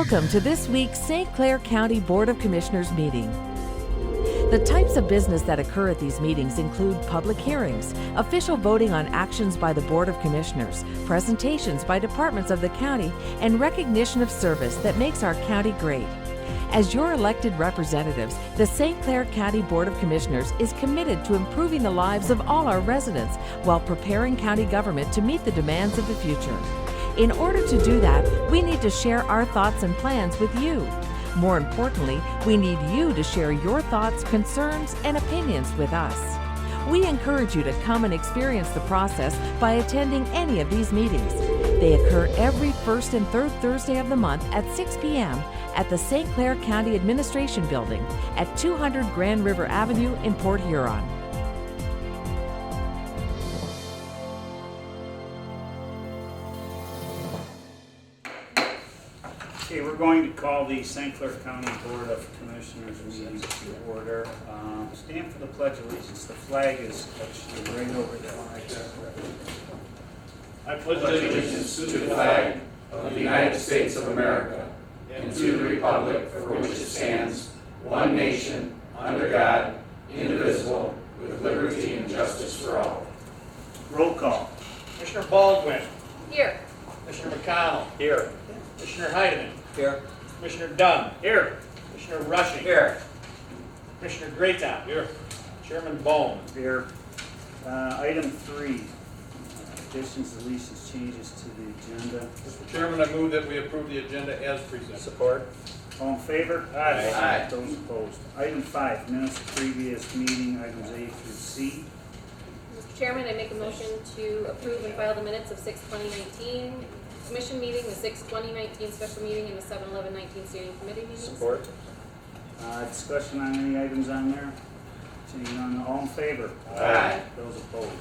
Welcome to this week's St. Clair County Board of Commissioners meeting. The types of business that occur at these meetings include public hearings, official voting on actions by the Board of Commissioners, presentations by departments of the county, and recognition of service that makes our county great. As your elected representatives, the St. Clair County Board of Commissioners is committed to improving the lives of all our residents while preparing county government to meet the demands of the future. In order to do that, we need to share our thoughts and plans with you. More importantly, we need you to share your thoughts, concerns, and opinions with us. We encourage you to come and experience the process by attending any of these meetings. They occur every first and third Thursday of the month at 6 p.m. at the St. Clair County Administration Building at 200 Grand River Avenue in Port Huron. Okay, we're going to call the St. Clair County Board of Commissioners meeting to order. Stand for the Pledge of Allegiance. The flag is actually right over there. I pledge allegiance to the flag of the United States of America and to the republic for which it stands, one nation, under God, indivisible, with liberty and justice for all. Roll call. Commissioner Baldwin. Here. Commissioner McConnell. Here. Commissioner Heidemann. Here. Commissioner Dunn. Here. Commissioner Rushing. Here. Commissioner Graytop. Here. Chairman Bone. Here. Item 3. Additions, deletions, changes to the agenda. Mr. Chairman, I move that we approve the agenda as presented. Support. All in favor? Aye. Those opposed. Item 5. Minutes of previous meeting, items A through C. Mr. Chairman, I make a motion to approve and file the minutes of 6/2019 commission meeting, the 6/2019 special meeting, and the 7/11/19 standing committee meetings. Support. Discussion on any items on there? Seeing none, all in favor? Aye. Those opposed.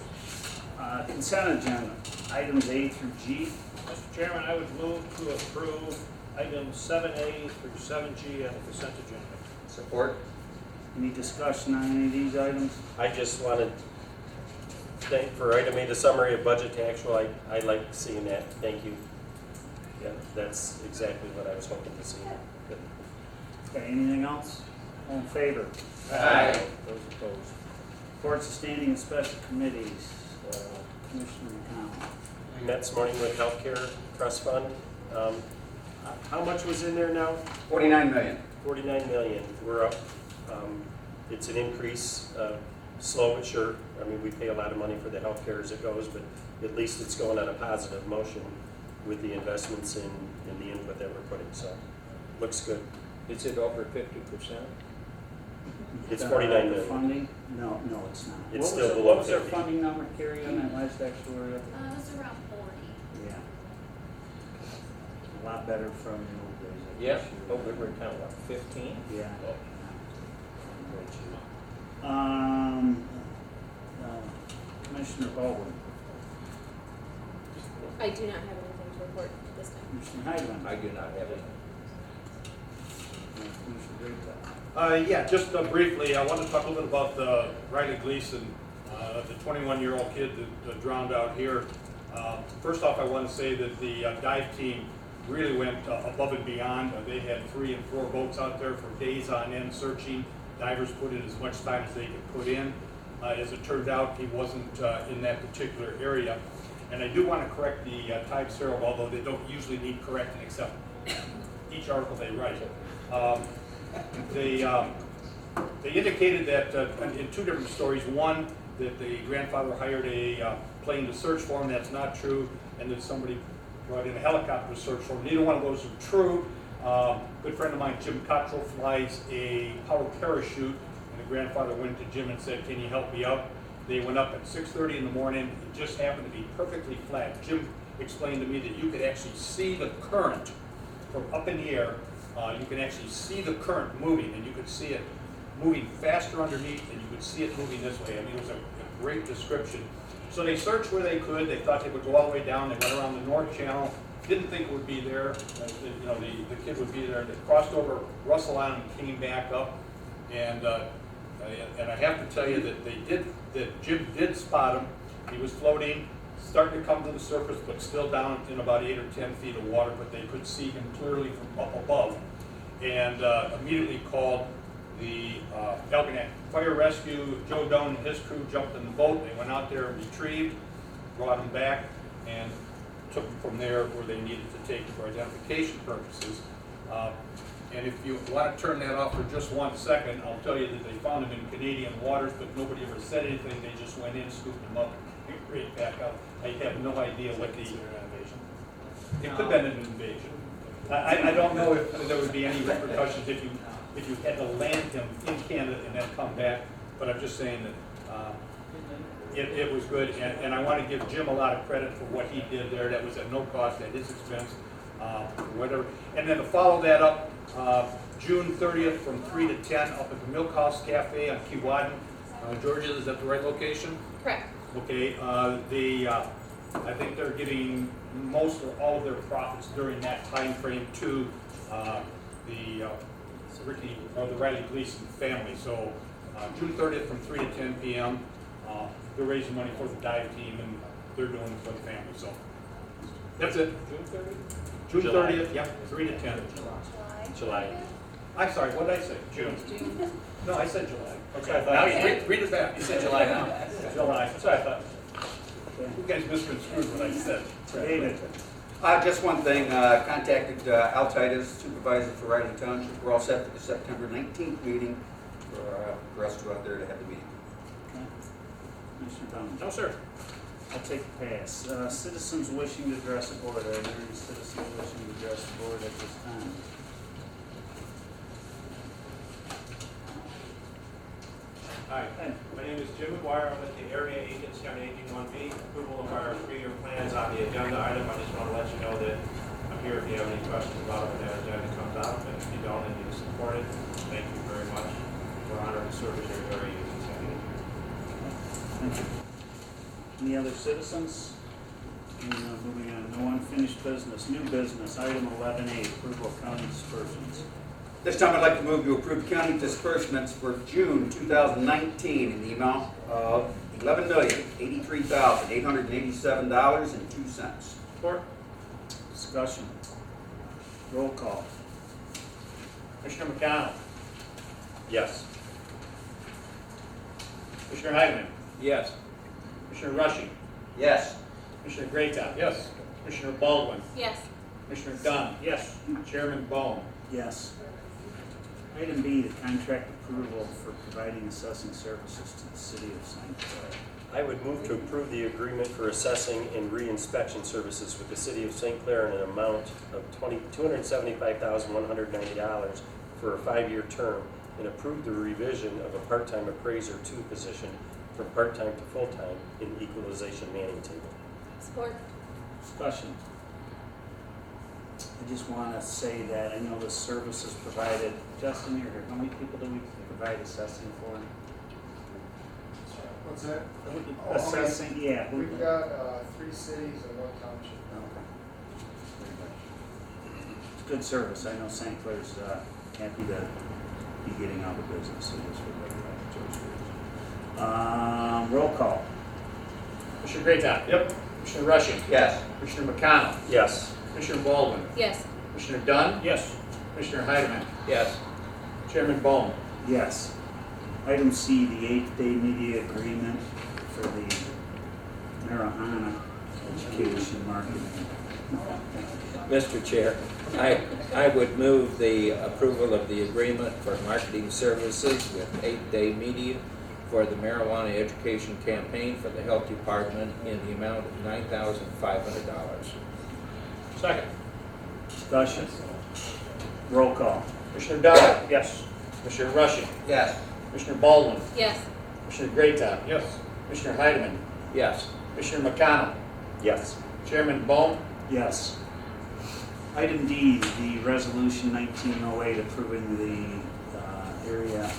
Consent agenda, items A through G. Mr. Chairman, I would move to approve items 7A through 7G on the consent agenda. Support. Any discussion on any of these items? I just wanted to thank for item A, the summary of budget to actual. I like seeing that. Thank you. Yeah, that's exactly what I was hoping to see. Good. Okay, anything else? All in favor? Aye. Those opposed. Reports of standing and special committees. Commissioner McConnell. We met this morning with Healthcare Trust Fund. How much was in there now? 49 million. 49 million. We're up. It's an increase, slow but sure. I mean, we pay a lot of money for the healthcare as it goes, but at least it's going on a positive motion with the investments in the input that we're putting. So, looks good. Is it over 50%? It's 49 million. Funding? No, it's not. It's What still was below What was our 50. funding number, Carrie, on that last actuarial? It was around 40. Yeah. A lot better from the old days. I Yeah. guess. Oh, we were down, what, 15? Yeah. Oh. Commissioner Baldwin. I do not have anything to report this time. Commissioner Heidemann. I do not have it. Commissioner Graytop. Yeah, just briefly, I want to talk a little bit about Riley Gleason, the 21-year-old kid that drowned out here. First off, I want to say that the dive team really went above and beyond. They had 3 and 4 boats out there for days on end searching. Divers put in as much time as they could put in. As it turned out, he wasn't in that particular area. And I do want to correct the Times Herald, although they don't usually need correcting except each article they write. They indicated that in 2 different stories. One, that the grandfather hired a plane to search for him. That's not true. And that somebody brought in a helicopter to search for him. Neither one of those are true. Good friend of mine, Jim Cottrell, flies a power parachute. And the grandfather went to Jim and said, "Can you help me up?" They went up at 6:30 in the morning. It just happened to be perfectly flat. Jim explained to me that you could actually see the current from up in the air. You can actually see the current moving, and you could see it moving faster underneath, and you could see it moving this way. I mean, it was a great description. So they searched where they could. They thought they would go all the way down. They went around the North Channel. Didn't think it would be there. The kid would be there. They crossed over Russell Island and came back up. And I have to tell you that Jim did spot him. He was floating starting to come to the surface, but still down in about 8 or 10 feet of water, but they could see him clearly from up above. And immediately called the Elginak Fire Rescue. Joe Doan and his crew jumped in the boat. They went out there and retrieved, brought him back, and took him from there where they needed to take him for identification purposes. And if you want to turn that off for just 1 second, I'll tell you that they found him in Canadian waters, but nobody ever said anything. They just went in, scooped him up, and right back out. I have no idea what the invasion. It could have been an invasion. I don't know if there would be any repercussions if you had to land him in Canada and then come back. But I'm just saying that it was good, and I want to give Jim a lot of credit for what he did there. That was at no cost, at his expense, whatever. And then to follow that up, June 30th from 3 to 10 up at the Milk House Cafe on Keewatin. Georgia, is that the right location? Correct. Okay, I think they're giving most or all of their profits during that time frame to the Riley Gleason family. So June 30th from 3 to 10 p.m. They're raising money for the dive team, and they're doing it for the family. So that's it. June 30th? June July. 30th, yeah, 3 to 10. July. I'm sorry, what did I say? June. No, I said July. Okay. Now you read it back. You said July now. July. That's what I thought. You guys misconstrued what I said. David. Just one thing, contacted Al Titus, supervisor for Riley Township. We're all set for the September 19th meeting for us to go out there to have the meeting. Commissioner Down. No, sir. I'll take the pass. Citizens wishing to address the board. Are there any citizens wishing to address the board at this time? Hi, my name is Jim McGuire. I'm with the Area Agency on Aging 1B. Approval of our 3-year plans on the agenda item. I just want to let you know that I'm here if you have any questions about it when that agenda comes out. And if you don't and you support it, thank you very much. We're honored to serve as your area agency on aging. Thank you. Any other citizens? Moving on, no unfinished business. New business, item 11A, approval of county disbursements. This time I'd like to move to approve county disbursements for June 2019 in the amount of $11,083,887.02. Support. Discussion. Roll call. Commissioner McDonald. Yes. Commissioner Heidemann. Yes. Commissioner Rushing. Yes. Commissioner Greatham. Yes. Commissioner Baldwin. Yes. Commissioner Dunn. Yes. Chairman Bone. Yes. Item B, the contract approval for providing assessing services to the city of St. Clair. I would move to approve the agreement for assessing and re-inspection services with the city of St. Clair in an amount of $275,190 for a 5-year term, and approve the revision of a part-time appraiser 2 position from part-time to full-time in equalization manning table. Support. Discussion. I just want to say that I know the service is provided. Justin, you're here. How many people do we provide assessing for? What's that? Assessing, yeah. We've got 3 cities and 1 township. Okay. It's good service. I know St. Clair's happy to be getting out of business. So this would like that. Roll call. Commissioner Greatham. Yep. Commissioner Rushing. Yes. Commissioner McConnell. Yes. Commissioner Baldwin. Yes. Commissioner Dunn. Yes. Commissioner Heidemann. Yes. Chairman Bone. Yes. Item C, the 8-day media agreement for the marijuana education marketing. Mr. Chair, I would move the approval of the agreement for marketing services with 8-day media for the marijuana education campaign for the health department in the amount of $9,500. Second. Discussion. Roll call. Commissioner Dunn. Yes. Commissioner Rushing. Yes. Commissioner Baldwin. Yes. Commissioner Greatham. Yes. Commissioner Heidemann. Yes. Commissioner McConnell. Yes. Chairman Bone. Yes. Item D, the resolution 1908 approving the area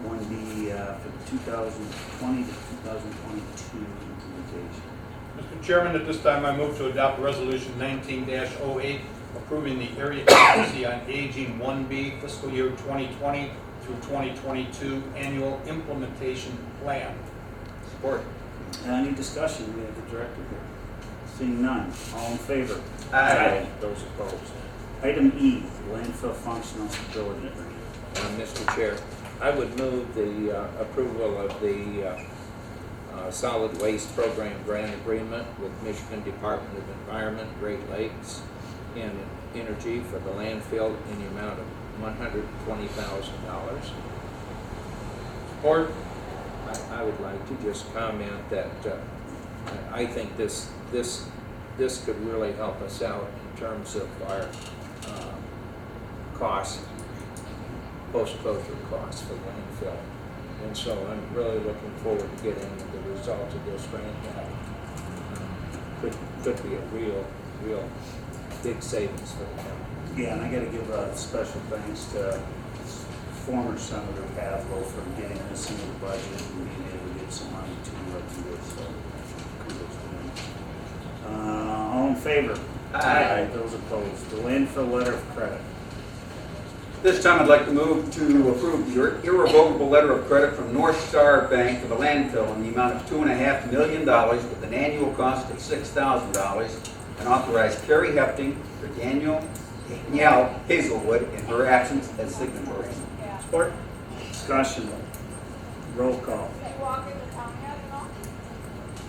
1B for the 2020 to 2022 implementation. Mr. Chairman, at this time I move to adopt Resolution 19-08 approving the Area Agency on Aging 1B fiscal year 2020 through 2022 annual implementation plan. Support. Any discussion? We have the director here. Seeing none. All in favor? Aye. Those opposed. Item E, landfill functional stability agreement. Mr. Chair, I would move the approval of the solid waste program grant agreement with Michigan Department of Environment, Great Lakes, and Energy for the landfill in the amount of $120,000. Support. I would like to just comment that I think this could really help us out in terms of our costs, post-closure costs for landfill. And so I'm really looking forward to getting the results of this grant that could be a real big savings for the county. Yeah, and I gotta give special thanks to former Senator Pavlo for getting this into the budget and being able to get some money to it, so kudos to him. All in favor? Aye. Those opposed. The landfill letter of credit. This time I'd like to move to approve the irrevocable letter of credit from North Star Bank for the landfill in the amount of $2.5 million with an annual cost of $6,000 and authorize Carrie Hefting for Danielle Hazelwood in her absence as signatories. Support. Discussion. Roll call.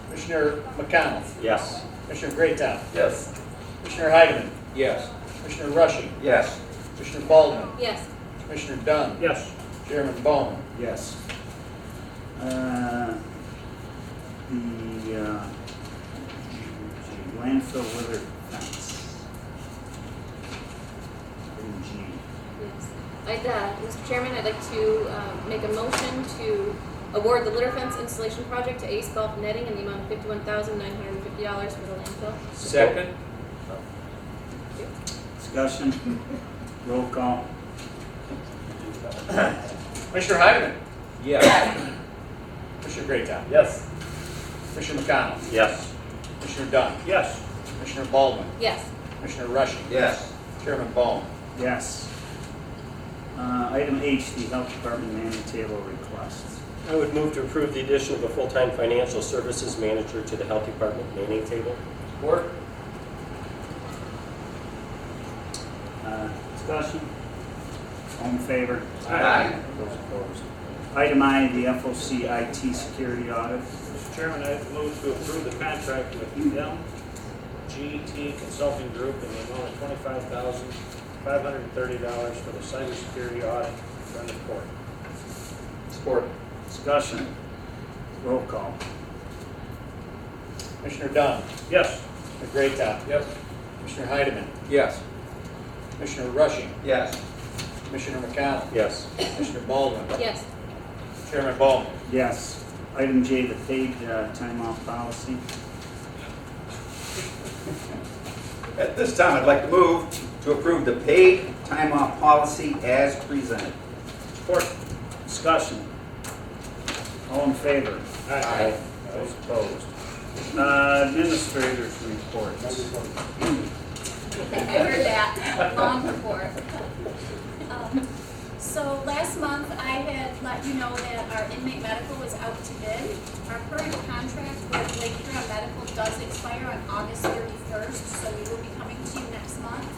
Commissioner McConnell. Yes. Commissioner Greatham. Yes. Commissioner Heidemann. Yes. Commissioner Rushing. Yes. Commissioner Baldwin. Yes. Commissioner Dunn. Yes. Chairman Bone. Yes. The landfill litter fence. Item G. Yes. Mr. Chairman, I'd like to make a motion to award the litter fence installation project to Ace Golf Netting in the amount of $51,950 for the landfill. Second? Discussion. Roll call. Commissioner Heidemann. Yes. Commissioner Greatham. Yes. Commissioner McConnell. Yes. Commissioner Dunn. Yes. Commissioner Baldwin. Yes. Commissioner Rushing. Yes. Chairman Bone. Yes. Item H, the health department manning table requests. I would move to approve the addition of a full-time financial services manager to the health department manning table. Support. Discussion. All in favor? Aye. Those opposed. Item I, the FOC IT security audit. Mr. Chairman, I move to approve the contract with MGT Consulting Group in the amount of $25,530 for the cybersecurity audit for the court. Support. Discussion. Roll call. Commissioner Dunn. Yes. Commissioner Greatham. Yes. Commissioner Heidemann. Yes. Commissioner Rushing. Yes. Commissioner McConnell. Yes. Commissioner Baldwin. Yes. Chairman Bone. Yes. Item J, the paid time off policy. At this time, I'd like to move to approve the paid time off policy as presented. Support. Discussion. All in favor? Aye. Those opposed. Administrators reports. I heard that long before. So last month, I had let you know that our inmate medical was out to bid. Our current contract with Lake Huron Medical does expire on August 31st, so we will be coming to you next month.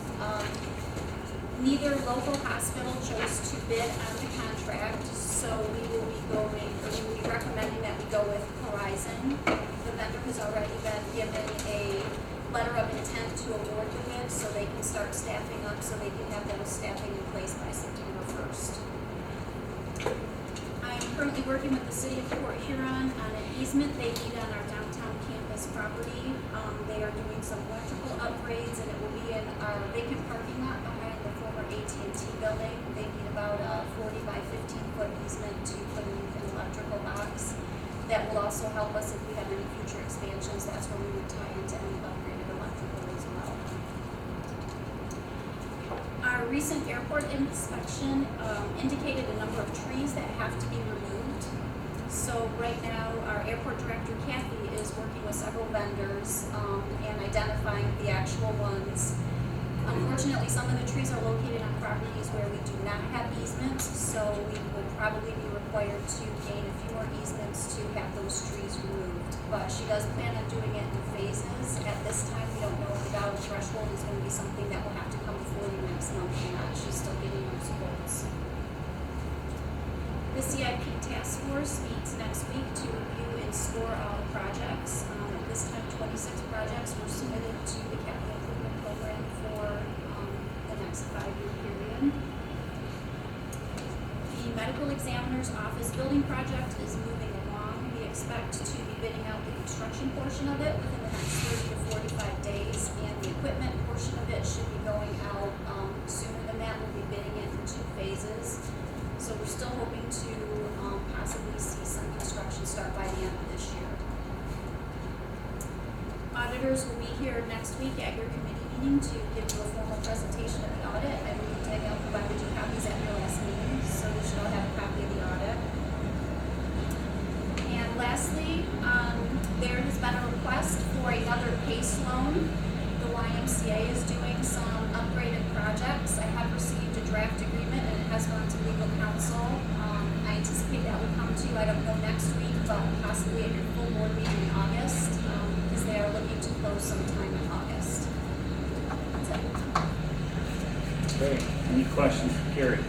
Neither local hospital chose to bid on the contract, so we will be recommending that we go with Horizon. The vendor has already been given a letter of intent to award the bid, so they can start staffing up, so they can have those staffing in place by September 1st. I am currently working with the city of Port Huron on an easement they need on our downtown campus property. They are doing some electrical upgrades, and it will be in our vacant parking lot behind the former AT&T building. They need about a 40 by 15 foot easement to put in an electrical box. That will also help us if we have any future expansions. That's where we would tie into any upgraded electrical as well. Our recent airport inspection indicated a number of trees that have to be removed. So right now, our airport director, Kathy, is working with several vendors and identifying the actual ones. Unfortunately, some of the trees are located on property properties where we do not have easements, so we would probably be required to gain a few more easements to have those trees removed. But she does plan on doing it in phases. At this time, we don't know if the dollar threshold is going to be something that will have to come before you next month or not. She's still getting those quotes. The CIP task force meets next week to review and score all the projects. At this time, 26 projects were submitted to the capital improvement program for the next 5-year period. The medical examiner's office building project is moving along. We expect to be bidding out the construction portion of it within the next 30 to 45 days, and the equipment portion of it should be going out sooner than that. We'll be bidding it in 2 phases. So we're still hoping to possibly see some construction start by the end of this year. Auditors will be here next week at your committee meeting to give you a formal presentation of the audit. I believe Danielle provided you copies at your last meeting, so you should all have a copy of the audit. And lastly, there has been a request for another PACE loan. The YMCA is doing some upgraded projects. I have received a draft agreement and it has gone to legal counsel. I anticipate that will come to you, I don't know next week, but possibly at your full board meeting in August, because they are looking to close sometime in August. That's it. Okay, any questions for Carrie?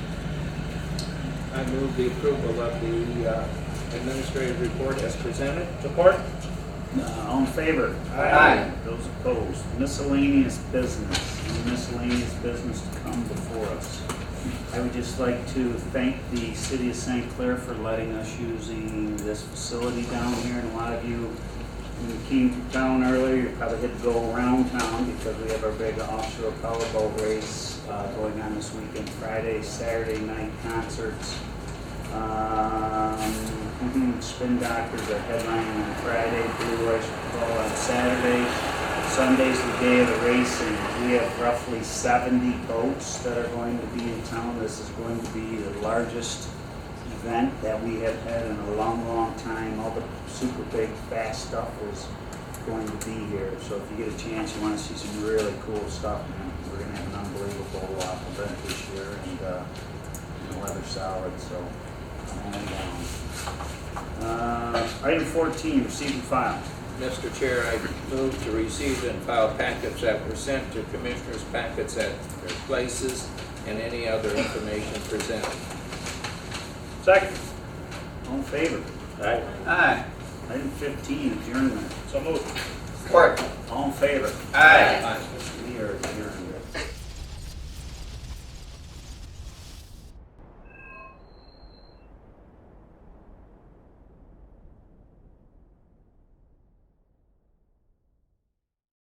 I move the approval of the administrative report as presented. Support? All in favor? Aye. Those opposed? Miscellaneous business. Any miscellaneous business to come before us? I would just like to thank the city of St. Clair for letting us using this facility down here. And a lot of you, when you came to town earlier, you probably had to go around town because we have our big offshore powerboat race going on this weekend. Friday, Saturday night concerts. Spin Doctors are headlining on Friday, Blue Oyster Cult on Saturday. Sunday's the day of the racing. We have roughly 70 boats that are going to be in town. This is going to be the largest event that we have had in a long, long time. All the super big, fast stuff is going to be here. So if you get a chance, you want to see some really cool stuff, man. We're going to have an unbelievable event this year, and the weather's solid, so come on down. Item 14, receive and file. Mr. Chair, I move to receive and file packets that were sent to commissioners' packets at their places and any other information presented. Second. All in favor? Aye. Aye. Item 15, adjournment. So moved. Support. All in favor? Aye.